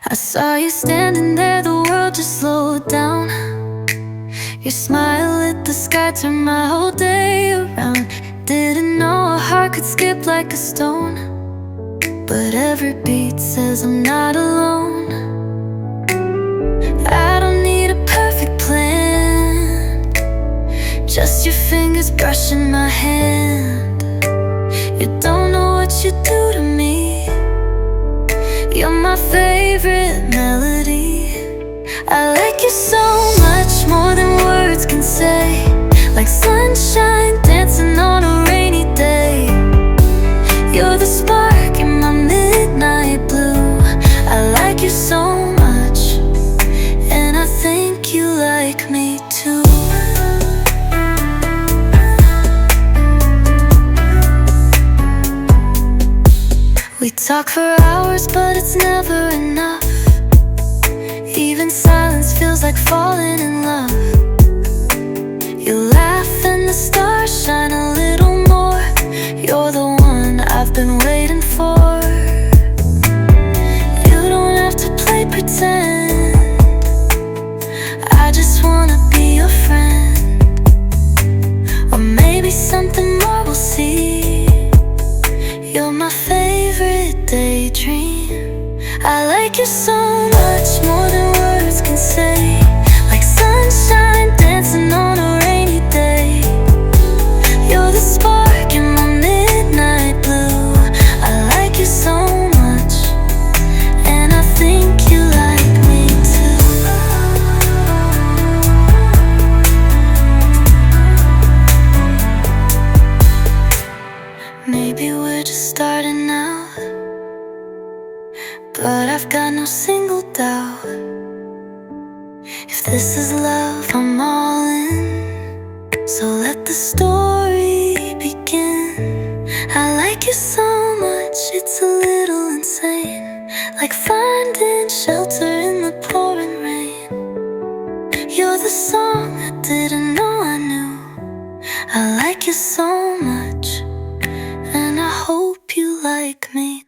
I saw you standing there, the world just slowed down. Your smile lit the sky, turned my whole day around. Didn't know a heart could skip like a stone, but every beat says I'm not alone. I don't need a perfect plan, just your fingers brushing my hand. You don't know what you do to me. You're my favorite melody. I like you so much, more than words can say. Like sunshine dancing on a rainy day. You're the spark in my midnight blue. I like you so much, and I think you like me too. We talk for hours, but it's never enough. Even silence feels like falling in love. You laugh and the stars shine a little more. You're the one I've been waiting for. You don't have to play pretend. I just wanna be your friend, or maybe something more, we'll see. You're my favorite daydream. I like you so much, more than words can say. Like sunshine dancing on a rainy day. You're the spark in my midnight blue. I like you so much, and I think you like me too. Maybe we're just starting out, but I've got no single doubt. If this is love, I'm all in. So let the story begin. I like you so much, it's a little insane. Like finding shelter in the pouring rain. You're the song I didn't know I knew. I like you so much, and I hope you like me